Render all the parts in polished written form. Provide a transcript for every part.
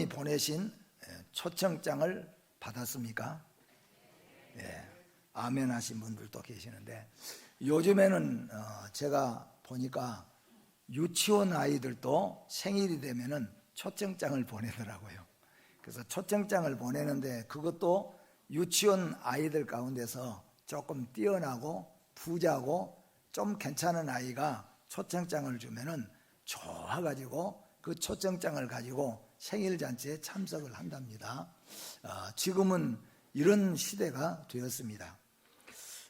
보내신 초청장을 받았습니까? 예, 아멘 하신 분들도 계시는데, 요즘에는 제가 보니까 유치원 아이들도 생일이 되면은 초청장을 보내더라고요. 그래서 초청장을 보내는데, 그것도 유치원 아이들 가운데서 조금 뛰어나고 부자고 좀 괜찮은 아이가 초청장을 주면은 좋아가지고 그 초청장을 가지고 생일잔치에 참석을 한답니다. 지금은 이런 시대가 되었습니다.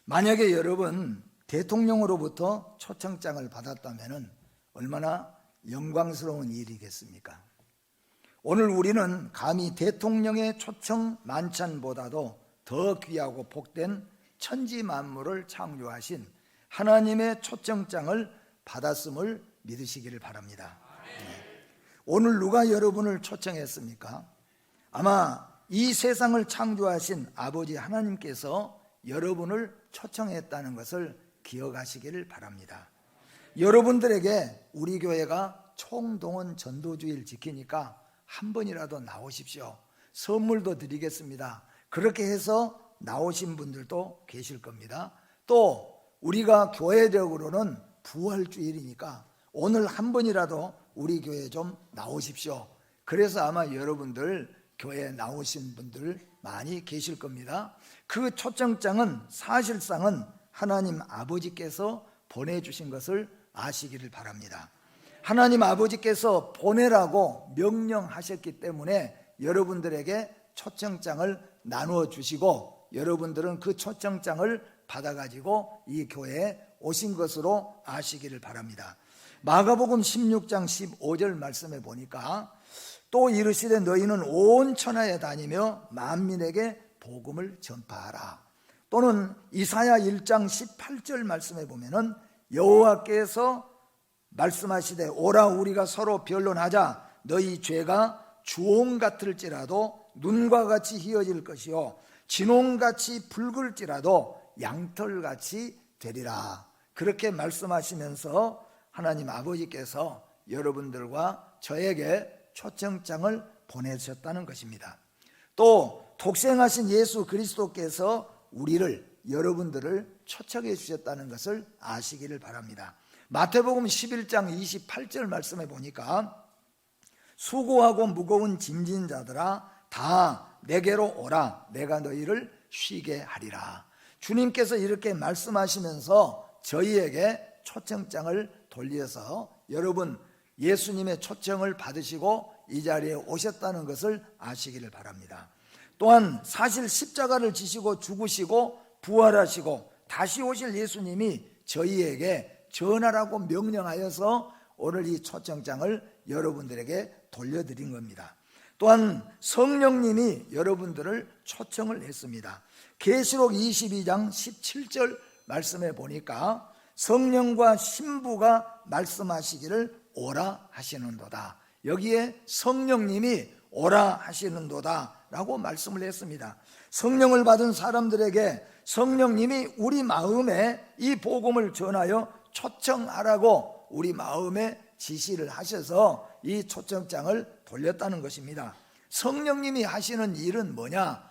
만약에 여러분 대통령으로부터 초청장을 받았다면 얼마나 영광스러운 일이겠습니까? 오늘 우리는 감히 대통령의 초청 만찬보다도 더 귀하고 복된 천지 만물을 창조하신 하나님의 초청장을 받았음을 믿으시기를 바랍니다. 오늘 누가 여러분을 초청했습니까? 아마 이 세상을 창조하신 아버지 하나님께서 여러분을 초청했다는 것을 기억하시기를 바랍니다. 여러분들에게 우리 교회가 총동원 전도주의를 지키니까 한 번이라도 나오십시오. 선물도 드리겠습니다. 그렇게 해서 나오신 분들도 계실 겁니다. 또 우리가 교회적으로는 부활주일이니까 오늘 한 번이라도 우리 교회에 좀 나오십시오. 그래서 아마 여러분들 교회에 나오신 분들 많이 계실 겁니다. 그 초청장은 사실상은 하나님 아버지께서 보내주신 것을 아시기를 바랍니다. 하나님 아버지께서 보내라고 명령하셨기 때문에 여러분들에게 초청장을 나누어 주시고, 여러분들은 그 초청장을 받아가지고 이 교회에 오신 것으로 아시기를 바랍니다. 마가복음 16장 15절 말씀에 보니까 또 이르시되 너희는 온 천하에 다니며 만민에게 복음을 전파하라. 또는 이사야 1장 18절 말씀에 보면은 여호와께서 말씀하시되 오라 우리가 서로 변론하자. 너희 죄가 주홍 같을지라도 눈과 같이 희어질 것이요 진홍같이 붉을지라도 양털같이 되리라. 그렇게 말씀하시면서 하나님 아버지께서 여러분들과 저에게 초청장을 보내셨다는 것입니다. 또 독생하신 예수 그리스도께서 여러분들을 초청해 주셨다는 것을 아시기를 바랍니다. 마태복음 11장 28절 말씀에 보니까 수고하고 무거운 짐진 자들아 다 내게로 오라. 내가 너희를 쉬게 하리라. 주님께서 이렇게 말씀하시면서 저희에게 초청장을 돌려서 여러분 예수님의 초청을 받으시고 이 자리에 오셨다는 것을 아시기를 바랍니다. 또한 사실 십자가를 지시고 죽으시고 부활하시고 다시 오실 예수님이 저희에게 전하라고 명령하여서 오늘 이 초청장을 여러분들에게 돌려드린 겁니다. 또한 성령님이 여러분들을 초청을 했습니다. 계시록 22장 17절 말씀에 보니까 성령과 신부가 말씀하시기를 오라 하시는도다. 여기에 성령님이 오라 하시는도다 라고 말씀을 했습니다. 성령을 받은 사람들에게 성령님이 우리 마음에 이 복음을 전하여 초청하라고 우리 마음에 지시를 하셔서 이 초청장을 돌렸다는 것입니다. 성령님이 하시는 일은 뭐냐?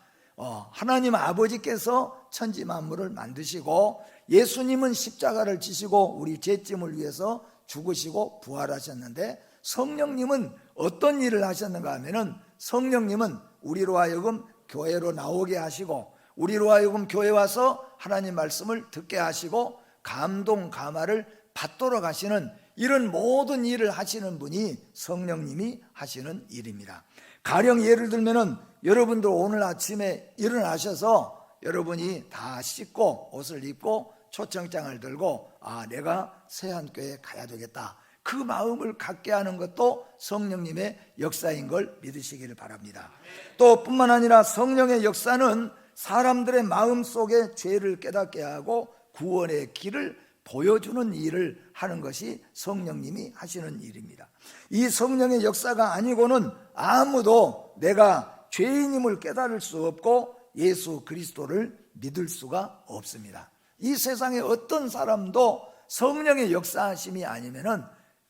하나님 아버지께서 천지 만물을 만드시고 예수님은 십자가를 지시고 우리 죄짐을 위해서 죽으시고 부활하셨는데, 성령님은 어떤 일을 하셨는가 하면은 성령님은 우리로 하여금 교회로 나오게 하시고 우리로 하여금 교회 와서 하나님 말씀을 듣게 하시고 감동 감화를 받도록 하시는 이런 모든 일을 하시는 분이 성령님이 하시는 일입니다. 가령 예를 들면은 여러분들 오늘 아침에 일어나셔서 여러분이 다 씻고 옷을 입고 초청장을 들고 내가 세안교회에 가야 되겠다, 그 마음을 갖게 하는 것도 성령님의 역사인 걸 믿으시기를 바랍니다. 또 뿐만 아니라 성령의 역사는 사람들의 마음속에 죄를 깨닫게 하고 구원의 길을 보여주는 일을 하는 것이 성령님이 하시는 일입니다. 이 성령의 역사가 아니고는 아무도 내가 죄인임을 깨달을 수 없고 예수 그리스도를 믿을 수가 없습니다. 이 세상에 어떤 사람도 성령의 역사하심이 아니면은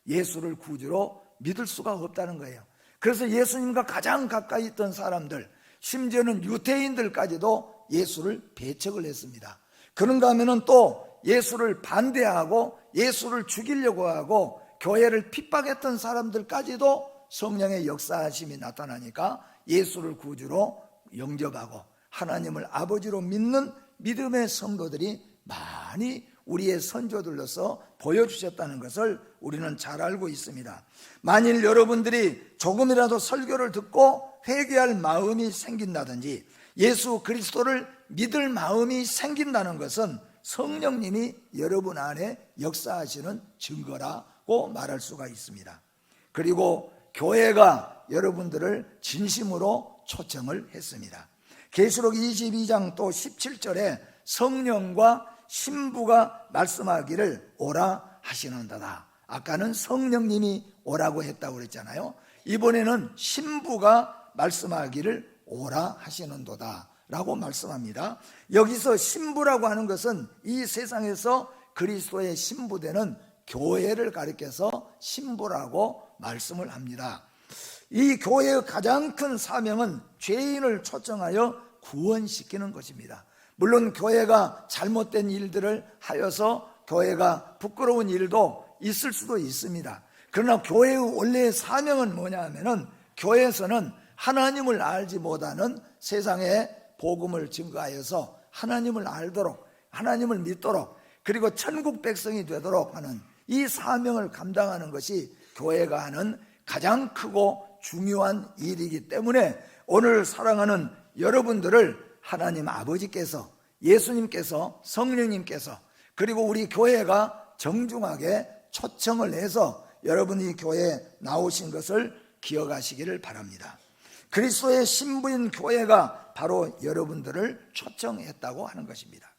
예수를 구주로 믿을 수가 없다는 거예요. 그래서 예수님과 가장 가까이 있던 사람들, 심지어는 유대인들까지도 예수를 배척을 했습니다. 그런가 하면은 또 예수를 반대하고 예수를 죽이려고 하고 교회를 핍박했던 사람들까지도 성령의 역사하심이 나타나니까 예수를 구주로 영접하고 하나님을 아버지로 믿는 믿음의 성도들이 많이 우리의 선조들로서 보여주셨다는 것을 우리는 잘 알고 있습니다. 만일 여러분들이 조금이라도 설교를 듣고 회개할 마음이 생긴다든지 예수 그리스도를 믿을 마음이 생긴다는 것은 성령님이 여러분 안에 역사하시는 증거라고 말할 수가 있습니다. 그리고 교회가 여러분들을 진심으로 초청을 했습니다. 계시록 22장 또 17절에 성령과 신부가 말씀하기를 오라 하시는도다. 아까는 성령님이 오라고 했다고 그랬잖아요. 이번에는 신부가 말씀하기를 오라 하시는도다 라고 말씀합니다. 여기서 신부라고 하는 것은 이 세상에서 그리스도의 신부되는 교회를 가리켜서 신부라고 말씀을 합니다. 이 교회의 가장 큰 사명은 죄인을 초청하여 구원시키는 것입니다. 물론 교회가 잘못된 일들을 하여서 교회가 부끄러운 일도 있을 수도 있습니다. 그러나 교회의 원래의 사명은 뭐냐 하면은 교회에서는 하나님을 알지 못하는 세상에 복음을 증거하여서 하나님을 알도록, 하나님을 믿도록, 그리고 천국 백성이 되도록 하는 이 사명을 감당하는 것이 교회가 하는 가장 크고 중요한 일이기 때문에 오늘 사랑하는 여러분들을 하나님 아버지께서, 예수님께서, 성령님께서, 그리고 우리 교회가 정중하게 초청을 해서 여러분이 교회에 나오신 것을 기억하시기를 바랍니다. 그리스도의 신부인 교회가 바로 여러분들을 초청했다고 하는 것입니다.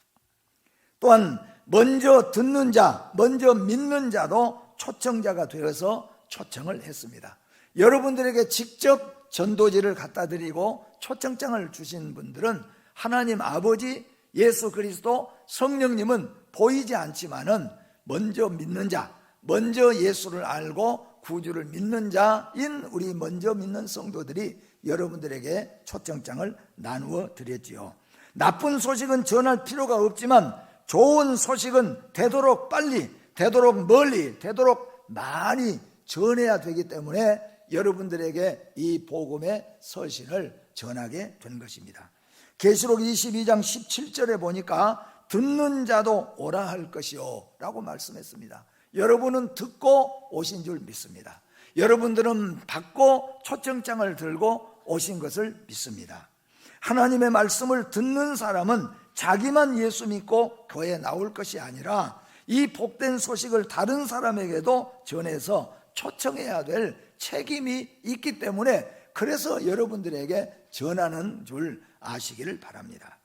또한 먼저 듣는 자, 먼저 믿는 자도 초청자가 되어서 초청을 했습니다. 여러분들에게 직접 전도지를 갖다 드리고 초청장을 주신 분들은 하나님 아버지, 예수 그리스도, 성령님은 보이지 않지만은 먼저 믿는 자, 먼저 예수를 알고 구주를 믿는 자인 우리 먼저 믿는 성도들이 여러분들에게 초청장을 나누어 드렸지요. 나쁜 소식은 전할 필요가 없지만 좋은 소식은 되도록 빨리, 되도록 멀리, 되도록 많이 전해야 되기 때문에 여러분들에게 이 복음의 서신을 전하게 된 것입니다. 계시록 22장 17절에 보니까 듣는 자도 오라 할 것이요 라고 말씀했습니다. 여러분은 듣고 오신 줄 믿습니다. 여러분들은 받고 초청장을 들고 오신 것을 믿습니다. 하나님의 말씀을 듣는 사람은 자기만 예수 믿고 교회에 나올 것이 아니라 이 복된 소식을 다른 사람에게도 전해서 초청해야 될 책임이 있기 때문에 그래서 여러분들에게 전하는 줄 아시기를 바랍니다.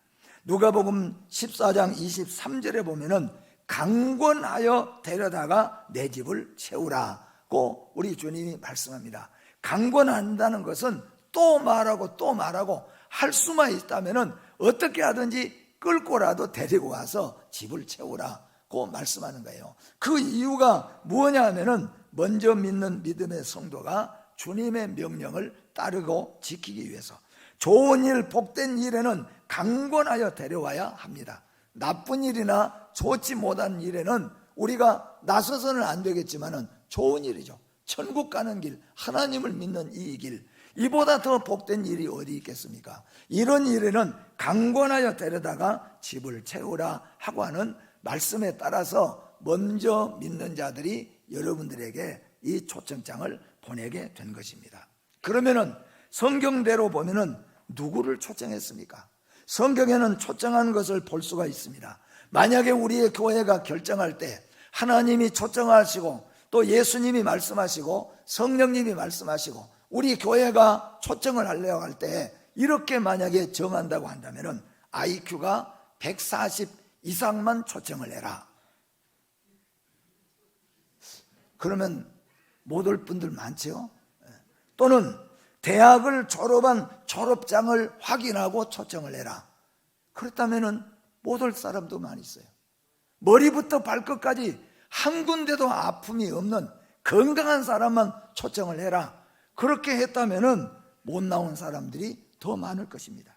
누가복음 14장 23절에 보면은 강권하여 데려다가 내 집을 채우라고 우리 주님이 말씀합니다. 강권한다는 것은 또 말하고 또 말하고 할 수만 있다면은 어떻게 하든지 끌고라도 데리고 와서 집을 채우라고 말씀하는 거예요. 그 이유가 뭐냐 하면은 먼저 믿는 믿음의 성도가 주님의 명령을 따르고 지키기 위해서 좋은 일, 복된 일에는 강권하여 데려와야 합니다. 나쁜 일이나 좋지 못한 일에는 우리가 나서서는 안 되겠지만은 좋은 일이죠. 천국 가는 길, 하나님을 믿는 이 길, 이보다 더 복된 일이 어디 있겠습니까? 이런 일에는 강권하여 데려다가 집을 채우라 하고 하는 말씀에 따라서 먼저 믿는 자들이 여러분들에게 이 초청장을 보내게 된 것입니다. 그러면은 성경대로 보면은 누구를 초청했습니까? 성경에는 초청한 것을 볼 수가 있습니다. 만약에 우리의 교회가 결정할 때 하나님이 초청하시고 또 예수님이 말씀하시고 성령님이 말씀하시고 우리 교회가 초청을 하려고 할 때 이렇게 만약에 정한다고 한다면은 IQ가 140 이상만 초청을 해라. 그러면 못 올 분들 많죠? 또는 대학을 졸업한 졸업장을 확인하고 초청을 해라. 그렇다면은 못 올 사람도 많이 있어요. 머리부터 발끝까지 한 군데도 아픔이 없는 건강한 사람만 초청을 해라. 그렇게 했다면은 못 나온 사람들이 더 많을 것입니다.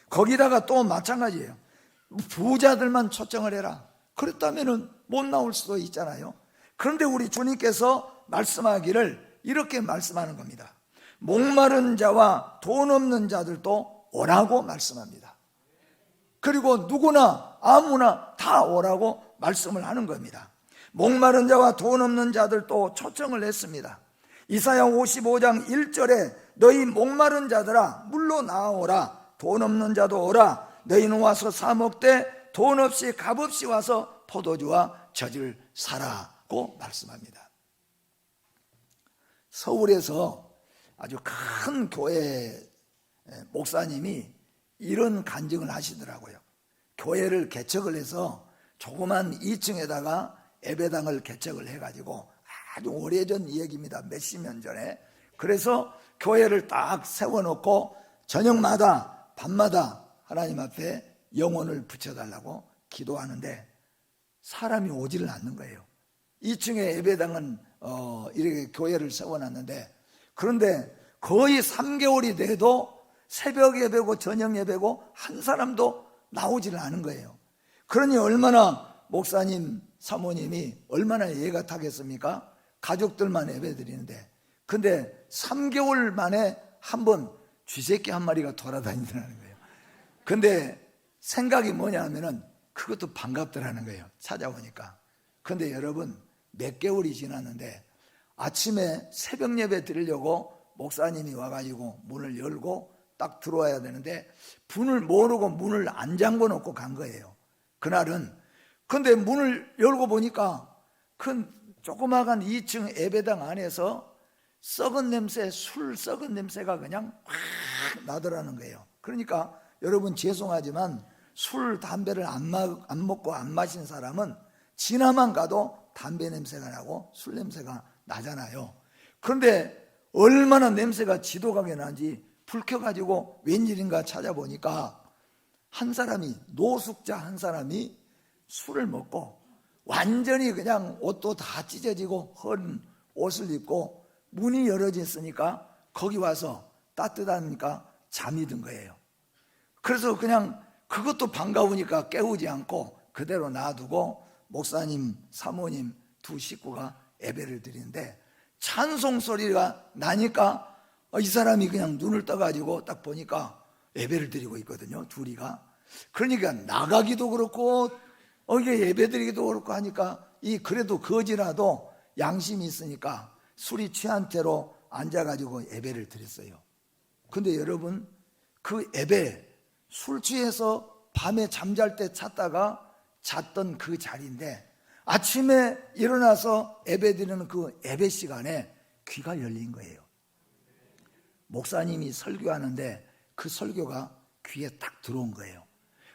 거기다가 또 마찬가지예요. 부자들만 초청을 해라. 그랬다면은 못 나올 수도 있잖아요. 그런데 우리 주님께서 말씀하기를 이렇게 말씀하는 겁니다. 목마른 자와 돈 없는 자들도 오라고 말씀합니다. 그리고 누구나 아무나 다 오라고 말씀을 하는 겁니다. 목마른 자와 돈 없는 자들도 초청을 했습니다. 이사야 55장 1절에 너희 목마른 자들아 물로 나오라. 돈 없는 자도 오라. 너희는 와서 사 먹되 돈 없이 값 없이 와서 포도주와 젖을 사라고 말씀합니다. 서울에서 아주 큰 교회 목사님이 이런 간증을 하시더라고요. 교회를 개척을 해서 조그만 2층에다가 예배당을 개척을 해가지고 아주 오래전 얘기입니다. 몇십 년 전에. 그래서 교회를 딱 세워놓고 저녁마다 밤마다 하나님 앞에 영혼을 붙여달라고 기도하는데 사람이 오지를 않는 거예요. 2층에 예배당은 이렇게 교회를 세워놨는데, 그런데 거의 3개월이 돼도 새벽 예배고 저녁 예배고 한 사람도 나오지를 않은 거예요. 그러니 얼마나 목사님 사모님이 얼마나 예가 타겠습니까? 가족들만 예배 드리는데. 근데 3개월 만에 한 번 쥐새끼 한 마리가 돌아다니더라는 거예요. 근데 생각이 뭐냐 하면은 그것도 반갑더라는 거예요. 찾아오니까. 근데 여러분, 몇 개월이 지났는데 아침에 새벽 예배 드리려고 목사님이 와가지고 문을 열고 딱 들어와야 되는데 문을 모르고 문을 안 잠궈 놓고 간 거예요. 그날은. 근데 문을 열고 보니까 큰 조그마한 2층 예배당 안에서 썩은 냄새, 술 썩은 냄새가 그냥 확 나더라는 거예요. 그러니까 여러분 죄송하지만 술, 담배를 안 먹고 안 마신 사람은 지나만 가도 담배 냄새가 나고 술 냄새가 나잖아요. 그런데 얼마나 냄새가 지독하게 나는지 불 켜가지고 웬일인가 찾아보니까 한 사람이, 노숙자 한 사람이 술을 먹고 완전히 그냥 옷도 다 찢어지고 헌 옷을 입고 문이 열어져 있으니까 거기 와서 따뜻하니까 잠이 든 거예요. 그래서 그냥 그것도 반가우니까 깨우지 않고 그대로 놔두고 목사님, 사모님 두 식구가 예배를 드리는데 찬송 소리가 나니까 이 사람이 그냥 눈을 떠가지고 딱 보니까 예배를 드리고 있거든요, 둘이가. 그러니까 나가기도 그렇고 이게 예배 드리기도 그렇고 하니까 그래도 거지라도 양심이 있으니까 술이 취한 채로 앉아가지고 예배를 드렸어요. 근데 여러분, 그 예배, 술 취해서 밤에 잠잘 때 찾다가 잤던 그 자리인데 아침에 일어나서 예배 드리는 그 예배 시간에 귀가 열린 거예요. 목사님이 설교하는데 그 설교가 귀에 딱 들어온 거예요.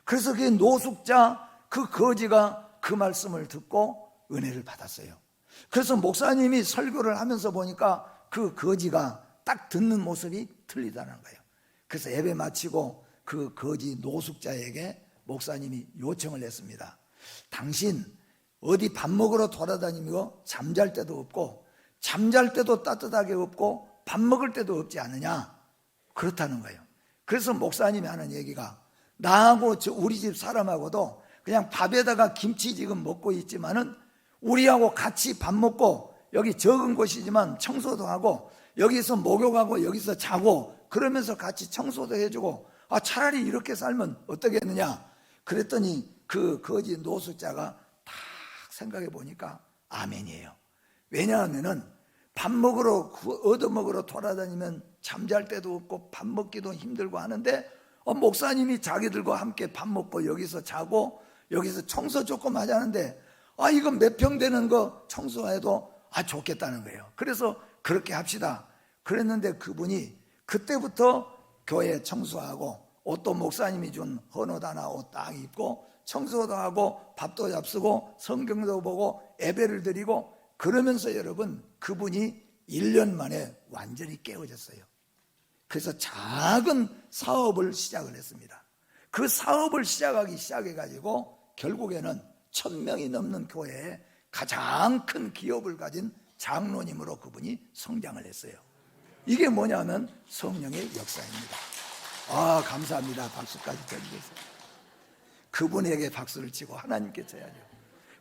그래서 그 노숙자, 그 거지가 그 말씀을 듣고 은혜를 받았어요. 그래서 목사님이 설교를 하면서 보니까 그 거지가 딱 듣는 모습이 틀리다는 거예요. 그래서 예배 마치고 그 거지 노숙자에게 목사님이 요청을 했습니다. 당신 어디 밥 먹으러 돌아다니며 잠잘 때도 없고 잠잘 때도 따뜻하게 없고 밥 먹을 때도 없지 않느냐? 그렇다는 거예요. 그래서 목사님이 하는 얘기가 나하고 우리 집 사람하고도 그냥 밥에다가 김치 지금 먹고 있지만은 우리하고 같이 밥 먹고 여기 적은 곳이지만 청소도 하고 여기서 목욕하고 여기서 자고 그러면서 같이 청소도 해주고 차라리 이렇게 살면 어떻겠느냐? 그랬더니 그 거지 노숙자가 딱 생각해 보니까 아멘이에요. 왜냐하면은 밥 먹으러 얻어먹으러 돌아다니면 잠잘 때도 없고 밥 먹기도 힘들고 하는데 목사님이 자기들과 함께 밥 먹고 여기서 자고 여기서 청소 조금 하자는데 이거 몇 평 되는 거 청소해도 좋겠다는 거예요. 그래서 그렇게 합시다. 그랬는데 그분이 그때부터 교회 청소하고 옷도 목사님이 준 헌옷 하나 옷 딱 입고 청소도 하고 밥도 잡수고 성경도 보고 예배를 드리고 그러면서 여러분 그분이 1년 만에 완전히 깨어졌어요. 그래서 작은 사업을 시작을 했습니다. 그 사업을 시작해가지고 결국에는 1000명이 넘는 교회에 가장 큰 기업을 가진 장로님으로 그분이 성장을 했어요. 이게 뭐냐면 성령의 역사입니다. 아, 감사합니다. 박수까지 쳐주세요. 그분에게 박수를 치고 하나님께 쳐야죠.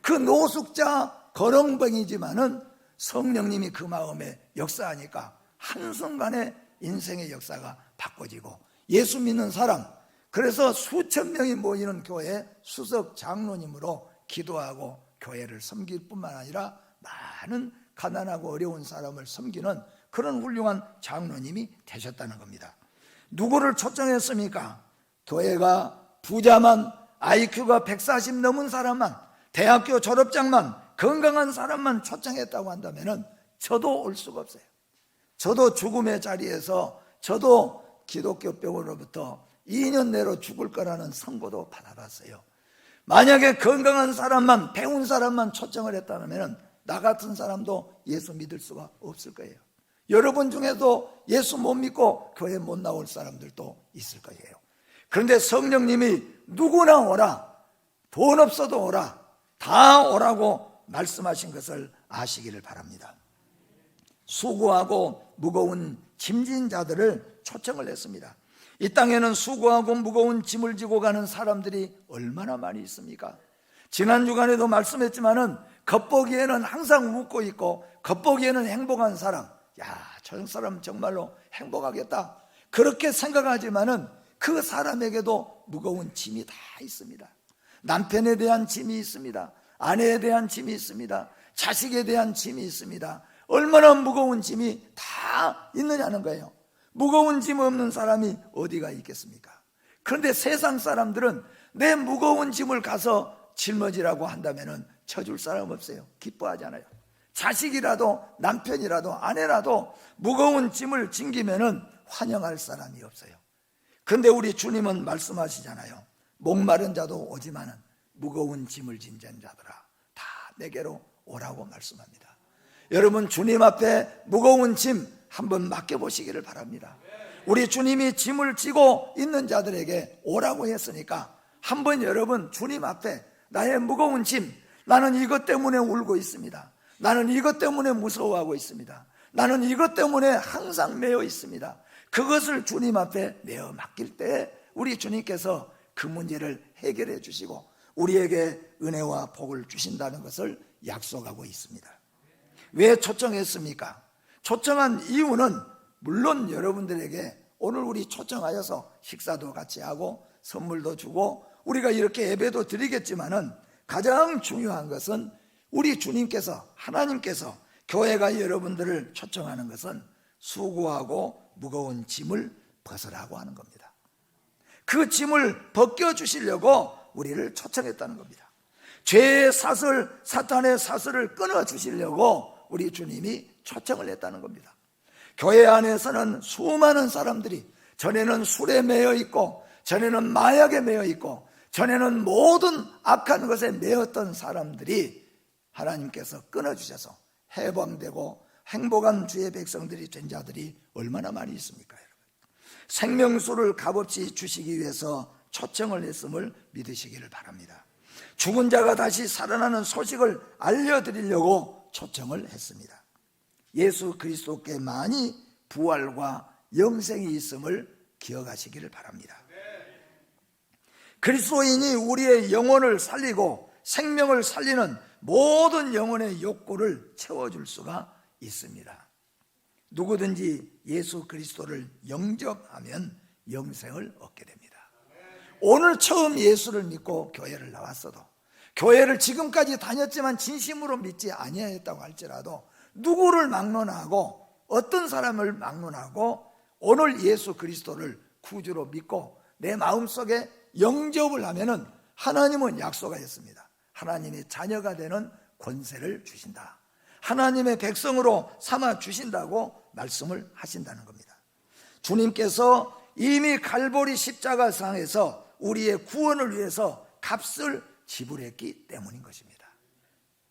그 노숙자 거렁뱅이지만은 성령님이 그 마음에 역사하니까 한순간에 인생의 역사가 바꿔지고, 예수 믿는 사람, 그래서 수천 명이 모이는 교회 수석 장로님으로 기도하고 교회를 섬길 뿐만 아니라 많은 가난하고 어려운 사람을 섬기는 그런 훌륭한 장로님이 되셨다는 겁니다. 누구를 초청했습니까? 교회가 부자만, IQ가 140 넘은 사람만, 대학교 졸업장만, 건강한 사람만 초청했다고 한다면 저도 올 수가 없어요. 저도 죽음의 자리에서, 저도 기독교 병으로부터 2년 내로 죽을 거라는 선고도 받아봤어요. 만약에 건강한 사람만, 배운 사람만 초청을 했다면 나 같은 사람도 예수 믿을 수가 없을 거예요. 여러분 중에도 예수 못 믿고 교회 못 나올 사람들도 있을 거예요. 그런데 성령님이 누구나 오라, 돈 없어도 오라, 다 오라고 말씀하신 것을 아시기를 바랍니다. 수고하고 무거운 짐진 자들을 초청을 했습니다. 이 땅에는 수고하고 무거운 짐을 지고 가는 사람들이 얼마나 많이 있습니까? 지난 주간에도 말씀했지만은 겉보기에는 항상 웃고 있고 겉보기에는 행복한 사람, 야, 저 사람 정말로 행복하겠다, 그렇게 생각하지만은 그 사람에게도 무거운 짐이 다 있습니다. 남편에 대한 짐이 있습니다. 아내에 대한 짐이 있습니다. 자식에 대한 짐이 있습니다. 얼마나 무거운 짐이 다 있느냐는 거예요. 무거운 짐 없는 사람이 어디가 있겠습니까? 그런데 세상 사람들은 내 무거운 짐을 가서 짊어지라고 한다면 쳐줄 사람 없어요. 기뻐하지 않아요. 자식이라도 남편이라도 아내라도 무거운 짐을 짐기면 환영할 사람이 없어요. 그런데 우리 주님은 말씀하시잖아요. 목마른 자도 오지만은 무거운 짐을 진 자들아 다 내게로 오라고 말씀합니다. 여러분, 주님 앞에 무거운 짐 한번 맡겨보시기를 바랍니다. 우리 주님이 짐을 지고 있는 자들에게 오라고 했으니까 한번 여러분 주님 앞에 나의 무거운 짐, 나는 이것 때문에 울고 있습니다. 나는 이것 때문에 무서워하고 있습니다. 나는 이것 때문에 항상 매여 있습니다. 그것을 주님 앞에 내어 맡길 때 우리 주님께서 그 문제를 해결해 주시고 우리에게 은혜와 복을 주신다는 것을 약속하고 있습니다. 왜 초청했습니까? 초청한 이유는 물론 여러분들에게 오늘 우리 초청하여서 식사도 같이 하고 선물도 주고 우리가 이렇게 예배도 드리겠지만은 가장 중요한 것은 우리 주님께서, 하나님께서 교회가 여러분들을 초청하는 것은 수고하고 무거운 짐을 벗으라고 하는 겁니다. 그 짐을 벗겨주시려고 우리를 초청했다는 겁니다. 죄의 사슬, 사탄의 사슬을 끊어주시려고 우리 주님이 초청을 했다는 겁니다. 교회 안에서는 수많은 사람들이 전에는 술에 매여 있고 전에는 마약에 매여 있고 전에는 모든 악한 것에 매였던 사람들이 하나님께서 끊어주셔서 해방되고 행복한 주의 백성들이 된 자들이 얼마나 많이 있습니까? 여러분, 생명수를 값없이 주시기 위해서 초청을 했음을 믿으시기를 바랍니다. 죽은 자가 다시 살아나는 소식을 알려드리려고 초청을 했습니다. 예수 그리스도께만이 부활과 영생이 있음을 기억하시기를 바랍니다. 그리스도인이 우리의 영혼을 살리고 생명을 살리는 모든 영혼의 욕구를 채워줄 수가 있습니다. 누구든지 예수 그리스도를 영접하면 영생을 얻게 됩니다. 오늘 처음 예수를 믿고 교회를 나왔어도, 교회를 지금까지 다녔지만 진심으로 믿지 아니하였다고 할지라도 누구를 막론하고 어떤 사람을 막론하고 오늘 예수 그리스도를 구주로 믿고 내 마음속에 영접을 하면은 하나님은 약속하였습니다. 하나님의 자녀가 되는 권세를 주신다. 하나님의 백성으로 삼아 주신다고 말씀을 하신다는 겁니다. 주님께서 이미 갈보리 십자가상에서 우리의 구원을 위해서 값을 지불했기 때문인 것입니다.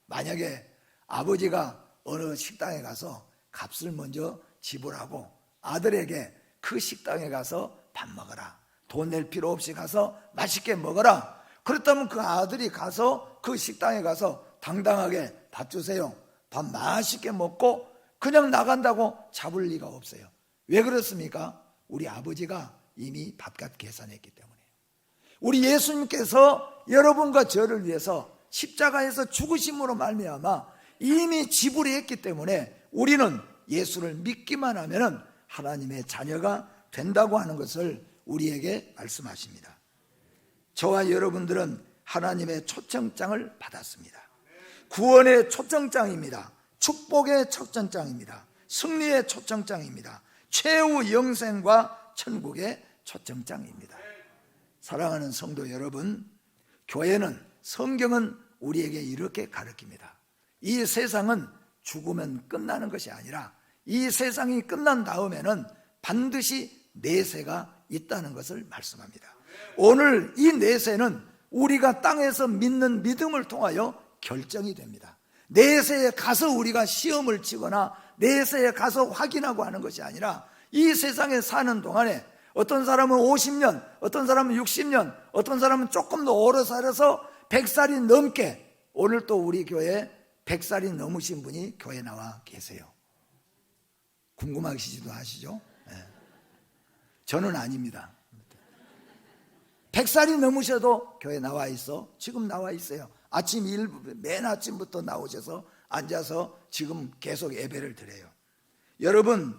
만약에 아버지가 어느 식당에 가서 값을 먼저 지불하고 아들에게 그 식당에 가서 밥 먹어라, 돈 낼 필요 없이 가서 맛있게 먹어라, 그렇다면 그 아들이 가서 그 식당에 가서 당당하게 밥 주세요, 밥 맛있게 먹고 그냥 나간다고 잡을 리가 없어요. 왜 그렇습니까? 우리 아버지가 이미 밥값 계산했기 때문에요. 우리 예수님께서 여러분과 저를 위해서 십자가에서 죽으심으로 말미암아 이미 지불했기 때문에 우리는 예수를 믿기만 하면 하나님의 자녀가 된다고 하는 것을 우리에게 말씀하십니다. 저와 여러분들은 하나님의 초청장을 받았습니다. 구원의 초청장입니다. 축복의 초청장입니다. 승리의 초청장입니다. 최후 영생과 천국의 초청장입니다. 사랑하는 성도 여러분, 교회는, 성경은 우리에게 이렇게 가르칩니다. 이 세상은 죽으면 끝나는 것이 아니라 이 세상이 끝난 다음에는 반드시 내세가 있다는 것을 말씀합니다. 오늘 이 내세는 우리가 땅에서 믿는 믿음을 통하여 결정이 됩니다. 내세에 가서 우리가 시험을 치거나 내세에 가서 확인하고 하는 것이 아니라 이 세상에 사는 동안에 어떤 사람은 50년, 어떤 사람은 60년, 어떤 사람은 조금 더 오래 살아서 100살이 넘게, 오늘 또 우리 교회에 100살이 넘으신 분이 교회에 나와 계세요. 궁금하시지도 하시죠? 네. 저는 아닙니다. 100살이 넘으셔도 교회에 나와 있어. 지금 나와 있어요. 맨 아침부터 나오셔서 앉아서 지금 계속 예배를 드려요. 여러분,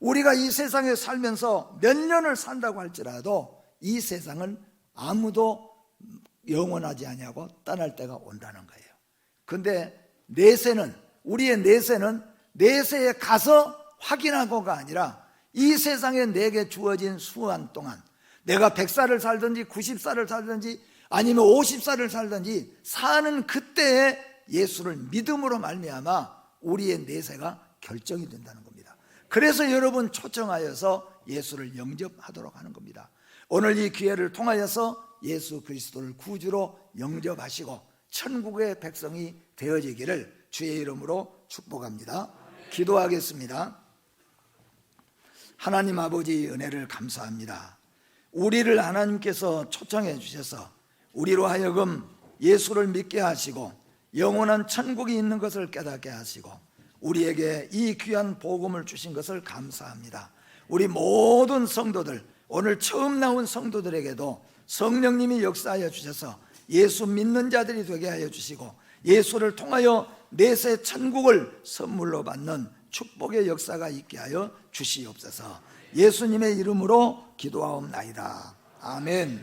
우리가 이 세상에 살면서 몇 년을 산다고 할지라도 이 세상은 아무도 영원하지 아니하고 떠날 때가 온다는 거예요. 근데 내세는, 우리의 내세는 내세에 가서 확인하고가 아니라 이 세상에 내게 주어진 수한 동안 내가 100살을 살든지 90살을 살든지 아니면 50살을 살든지 사는 그때에 예수를 믿음으로 말미암아 우리의 내세가 결정이 된다는 겁니다. 그래서 여러분 초청하여서 예수를 영접하도록 하는 겁니다. 오늘 이 기회를 통하여서 예수 그리스도를 구주로 영접하시고 천국의 백성이 되어지기를 주의 이름으로 축복합니다. 기도하겠습니다. 하나님 아버지, 은혜를 감사합니다. 우리를 하나님께서 초청해 주셔서 우리로 하여금 예수를 믿게 하시고 영원한 천국이 있는 것을 깨닫게 하시고 우리에게 이 귀한 복음을 주신 것을 감사합니다. 우리 모든 성도들, 오늘 처음 나온 성도들에게도 성령님이 역사하여 주셔서 예수 믿는 자들이 되게 하여 주시고 예수를 통하여 내세 천국을 선물로 받는 축복의 역사가 있게 하여 주시옵소서. 예수님의 이름으로 기도하옵나이다. 아멘.